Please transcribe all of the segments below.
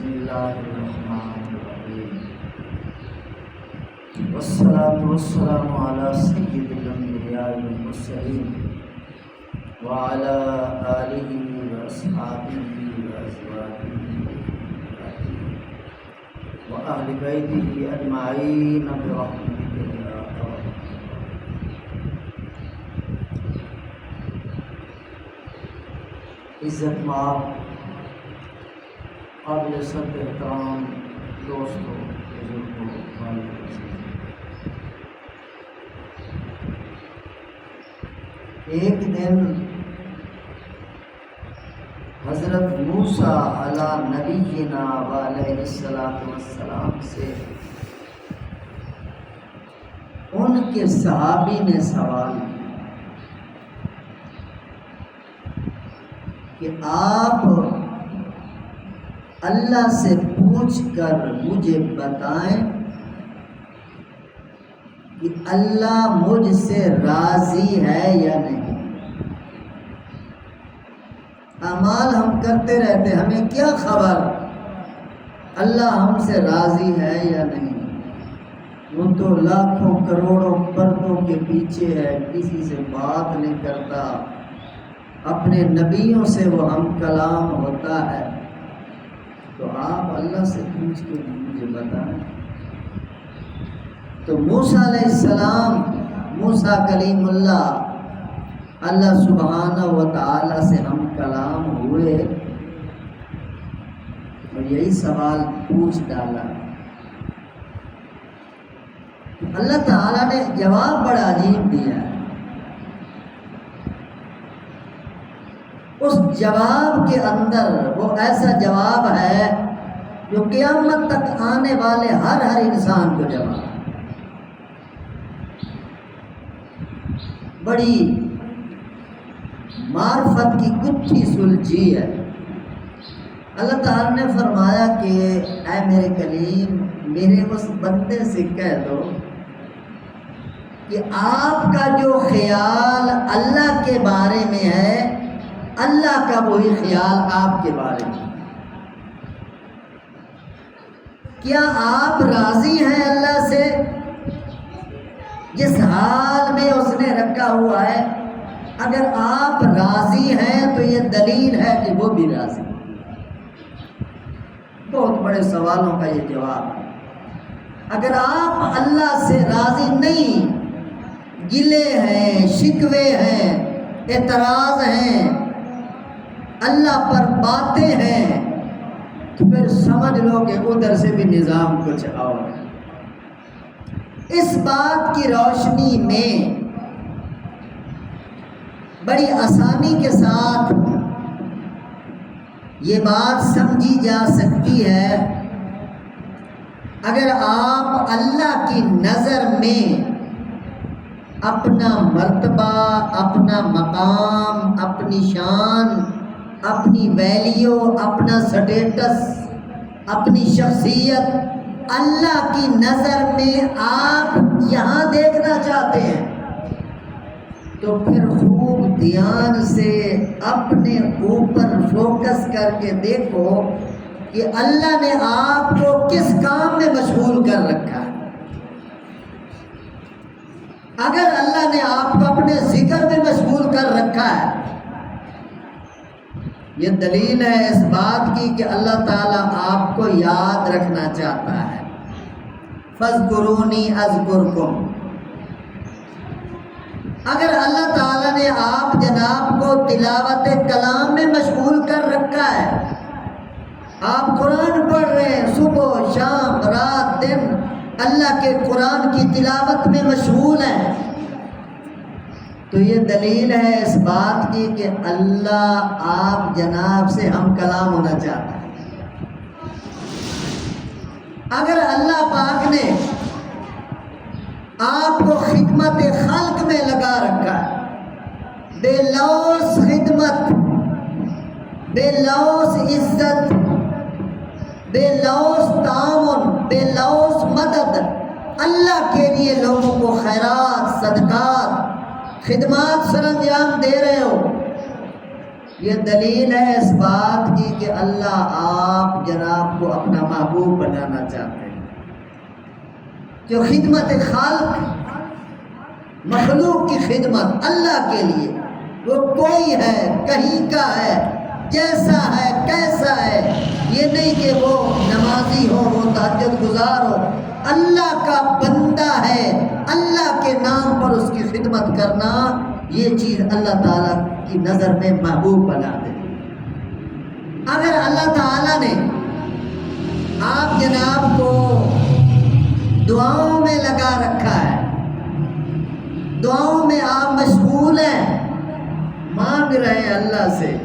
بسم اللہ الرحمن الرحیم والصلاة والسلام علی سید الانبیاء والمرسلین وعلی آلہ واصحابہ وازواجہ واہل بیتہ اجمعین برحمتک یا ارحم الراحمین۔ عزت مآب قابل سب احترام دوستوں، بزرگوں، والدین، ایک دن حضرت موسیٰ علی نبینا علیہ السلام سے ان کے صحابی نے سوال کیا کہ آپ اللہ سے پوچھ کر مجھے بتائیں کہ اللہ مجھ سے راضی ہے یا نہیں۔ اعمال ہم کرتے رہتے، ہمیں کیا خبر اللہ ہم سے راضی ہے یا نہیں؟ وہ تو لاکھوں کروڑوں پردوں کے پیچھے ہے، کسی سے بات نہیں کرتا، اپنے نبیوں سے وہ ہم کلام ہوتا ہے، تو آپ اللہ سے پوچھ کے مجھے بتائیں۔ تو موسیٰ علیہ السلام، موسیٰ کلیم اللہ، اللہ سبحانہ و تعالی سے ہم کلام ہوئے اور یہی سوال پوچھ ڈالا۔ اللہ تعالیٰ نے جواب بڑا عجیب دیا ہے۔ اس جواب کے اندر وہ ایسا جواب ہے جو قیامت تک آنے والے ہر انسان کو جواب ہے۔ بڑی معرفت کی گتھی سلجھی ہے۔ اللہ تعالیٰ نے فرمایا کہ اے میرے کلیم، میرے اس بندے سے کہہ دو کہ آپ کا جو خیال اللہ کے بارے میں ہے، اللہ کا وہی خیال آپ کے بارے میں۔ کیا آپ راضی ہیں اللہ سے؟ جس حال میں اس نے رکھا ہوا ہے، اگر آپ راضی ہیں تو یہ دلیل ہے کہ وہ بھی راضی ہے۔ بہت بڑے سوالوں کا یہ جواب ہے۔ اگر آپ اللہ سے راضی نہیں، گلے ہیں، شکوے ہیں، اعتراض ہیں، اللہ پر باتیں ہیں، تو پھر سمجھ لو کہ ادھر سے بھی نظام کچھ اور ہے۔ اس بات کی روشنی میں بڑی آسانی کے ساتھ یہ بات سمجھی جا سکتی ہے، اگر آپ اللہ کی نظر میں اپنا مرتبہ، اپنا مقام، اپنی شان، اپنی ویلیو، اپنا سٹیٹس، اپنی شخصیت اللہ کی نظر میں آپ یہاں دیکھنا چاہتے ہیں، تو پھر خوب دھیان سے اپنے اوپر فوکس کر کے دیکھو کہ اللہ نے آپ کو کس کام میں مشغول کر رکھا ہے۔ اگر اللہ نے آپ کو اپنے ذکر میں مشغول کر رکھا ہے، یہ دلیل ہے اس بات کی کہ اللہ تعالیٰ آپ کو یاد رکھنا چاہتا ہے۔ فاذکرونی اذکرکم۔ اگر اللہ تعالیٰ نے آپ جناب کو تلاوت کلام میں مشغول کر رکھا ہے، آپ قرآن پڑھ رہے ہیں، صبح شام رات دن اللہ کے قرآن کی تلاوت میں مشغول ہیں، تو یہ دلیل ہے اس بات کی کہ اللہ آپ جناب سے ہم کلام ہونا چاہتا ہے۔ اگر اللہ پاک نے آپ کو خدمت خلق میں لگا رکھا ہے، بے لوث خدمت، بے لوث عزت، بے لوث تعاون، بے لوث مدد، اللہ کے لیے لوگوں کو خیرات، صدقات، خدمات سر انجام دے رہے ہو، یہ دلیل ہے اس بات کی کہ اللہ آپ جناب کو اپنا محبوب بنانا چاہتے ہیں. جو خدمت خالق، مخلوق کی خدمت اللہ کے لیے، وہ کوئی ہے، کہیں کا ہے، جیسا ہے، کیسا ہے، یہ نہیں کہ وہ نمازی ہو، وہ تہجد گزار ہو، اللہ کا بندہ ہے، اللہ کے نام پر اس کی خدمت کرنا، یہ چیز اللہ تعالیٰ کی نظر میں محبوب بنا دے. اگر اللہ تعالیٰ نے آپ جناب کو دعاؤں میں لگا رکھا ہے، دعاؤں میں آپ مشغول ہیں، مانگ رہے ہیں اللہ سے،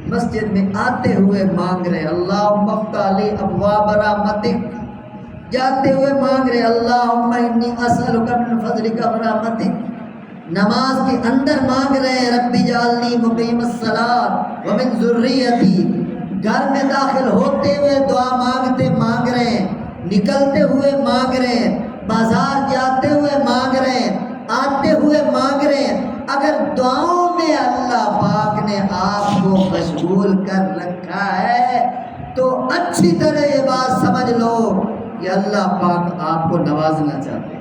مسجد میں آتے ہوئے مانگ رہے ہیں اللہم افتح لی ابواب رحمتک، جاتے ہوئے مانگ رہے ہیں اللہم انی اسألک من فضلک ورحمتک، نماز کے اندر مانگ رہے ہیں رب اجعلنی مقیم الصلاۃ ومن ذریتی، گھر میں داخل ہوتے ہوئے دعا مانگ رہے ہیں، نکلتے ہوئے مانگ رہے ہیں، بازار جاتے ہوئے مانگ رہے ہیں، آتے ہوئے مانگ رہے ہیں. اگر دعاؤں میں اللہ پاک نے آپ کو مشغول کر رکھا ہے تو اچھی طرح یہ بات سمجھ لو کہ اللہ پاک آپ کو نوازنا چاہتے ہیں،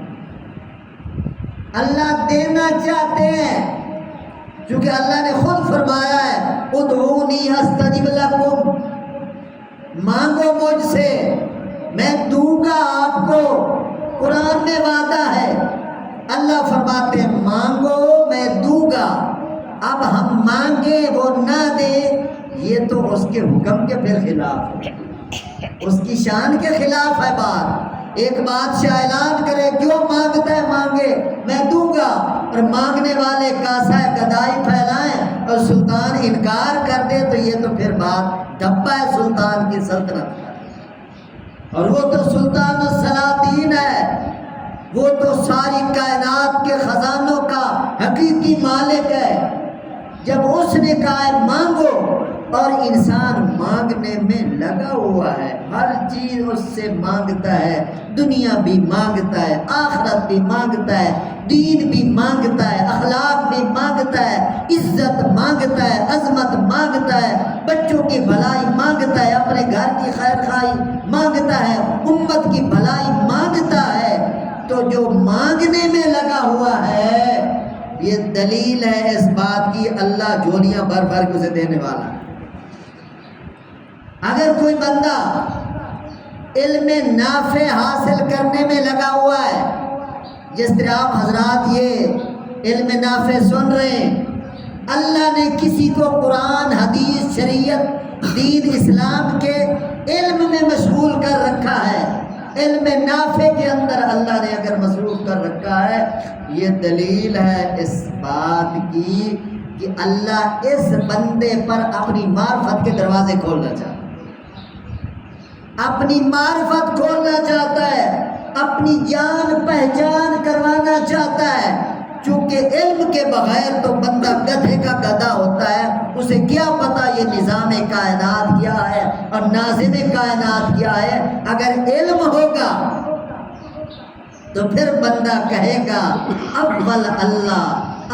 اللہ دینا چاہتے ہیں، کیونکہ اللہ نے خود فرمایا ہے ادعونی استجب لکم، مانگو مجھ سے میں دوں گا آپ کو. قرآن میں وعدہ ہے، اللہ فرماتے ہیں مانگو میں دوں گا. اب ہم مانگے وہ نہ دے، یہ تو اس کے حکم کے پھر خلاف ہے، اس کی شان کے خلاف ہے بات. ایک بادشاہ اعلان کرے جو مانگتا ہے مانگے میں دوں گا، اور مانگنے والے کاسہ گدائی پھیلائیں اور سلطان انکار کر دے تو یہ تو پھر بات ڈبہ ہے سلطان کی سلطنت کا. اور وہ تو سلطان السلاطین ہے، وہ تو ساری کائنات کے خزانوں کا حقیقی مالک ہے. جب اس نے کہا ہے مانگو، اور انسان مانگنے میں لگا ہوا ہے، ہر چیز اس سے مانگتا ہے، دنیا بھی مانگتا ہے، آخرت بھی مانگتا ہے، دین بھی مانگتا ہے، اخلاق بھی مانگتا ہے، عزت مانگتا ہے، عظمت مانگتا ہے، بچوں کی بھلائی مانگتا ہے، اپنے گھر کی خیر خواہی مانگتا ہے، امت کی بھلائی مانگتا ہے. تو جو مانگنے میں لگا ہوا ہے یہ دلیل ہے اس بات کی اللہ جھولیاں بھر بھر کے اسے دینے والا ہے. اگر کوئی بندہ علم نافع حاصل کرنے میں لگا ہوا ہے، جس طرح آپ حضرات یہ علم نافع سن رہے ہیں، اللہ نے کسی کو قرآن، حدیث، شریعت، دین اسلام کے علم میں مشغول کر رکھا ہے، علم نافع کے اندر اللہ نے اگر مصروف کر رکھا ہے، یہ دلیل ہے اس بات کی کہ اللہ اس بندے پر اپنی معرفت کے دروازے کھولنا چاہتا ہے، اپنی معرفت کھولنا چاہتا ہے، اپنی جان پہچان کروانا چاہتا ہے. چونکہ علم کے بغیر تو بندہ گدھے کا گدھا ہوتا ہے، اسے کیا پتا یہ نظام کائنات کیا ہے اور ناظم کائنات کیا ہے. اگر علم ہوگا تو پھر بندہ کہے گا اول اللہ،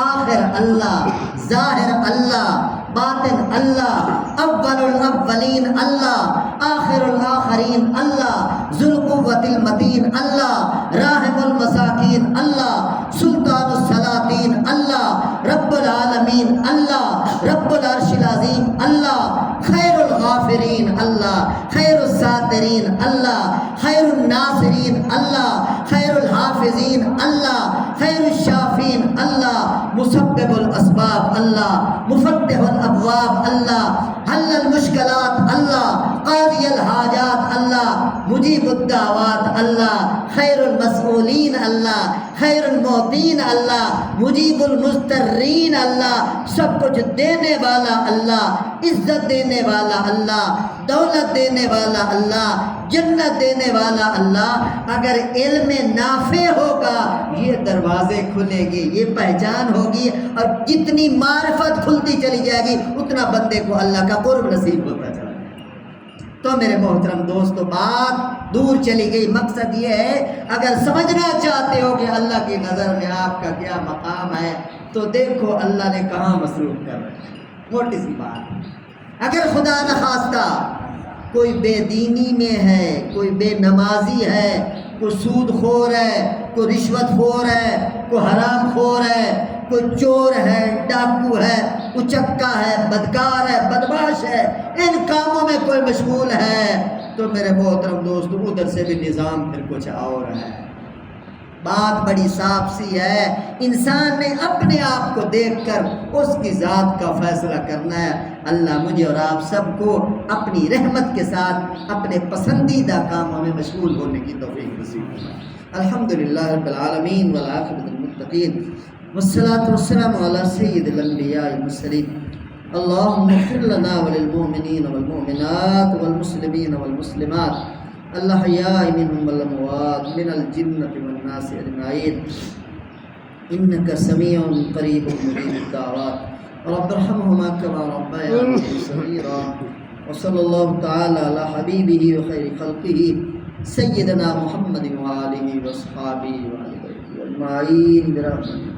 آخر اللہ، ظاہر اللہ، باطن اللہ، اول الاولین اللہ، آخر الاخرین اللہ، ذو القوۃ المتین اللہ، راحم المساکین اللہ، سلطان السلاطین اللہ، رب العالمین اللہ، رب العرش العظیم اللہ، خیر الغافرین اللہ، خیر الساترین اللہ، خیر الناصرین اللہ، خیر الحافظین اللہ، خیر الشافین اللہ، مسبب الاسباب اللہ، مفتح الابواب اللہ، حل المشکلات اللہ، قاضی الحاجات اللہ، مجیب الدعوات اللہ، خیر المسئولین اللہ، خیر المعطین اللہ، مجیب المضطرین اللہ، سب کچھ دینے والا اللہ، عزت دینے والا اللہ، دولت دینے والا اللہ، جنت دینے والا اللہ. اگر علم نافع ہوگا یہ دروازے کھلے گی، یہ پہچان ہوگی، اور جتنی معرفت کھلتی چلی جائے گی اتنا بندے کو اللہ کا قرب نصیب ہوتا چلا جائے. تو میرے محترم دوستو بات دور چلی گئی. مقصد یہ ہے اگر سمجھنا چاہتے ہو کہ اللہ کی نظر میں آپ کا کیا مقام ہے تو دیکھو اللہ نے کہاں مصروف کر رکھا ہے. موٹی سی بات. اگر خدا نخواستہ کوئی بے دینی میں ہے، کوئی بے نمازی ہے، کوئی سود خور ہے، کوئی رشوت خور ہے، کوئی حرام خور ہے، کوئی چور ہے، ڈاکو ہے، اچکا ہے، بدکار ہے، بدماش ہے، ان کاموں میں کوئی مشغول ہے تو میرے محترم دوستو ادھر سے بھی نظام پھر کچھ اور ہے. بات بڑی صاف سی ہے. انسان نے اپنے آپ کو دیکھ کر اس کی ذات کا فیصلہ کرنا ہے. اللہ مجھے اور آپ سب کو اپنی رحمت کے ساتھ اپنے پسندیدہ کاموں میں مشغول ہونے کی توفیق نصیب فرمائے. الحمدللہ رب العالمین والعاقبۃ للمتقین والصلاة والسلام علی سید الانبیاء والمرسلین. اللهم اغفر لنا وللمؤمنین والمؤمنات والمسلمین والمسلمات الأحياء منهم والأموات من الجنة والناس أجمعين إنك سميع قريب مجيب الدعوات. رب ارحمهما كما ربياني صغيرا. وصلى الله تعالى على حبيبه وخير خلقه سيدنا محمد وآله وأصحابه وآله أجمعين برحمته.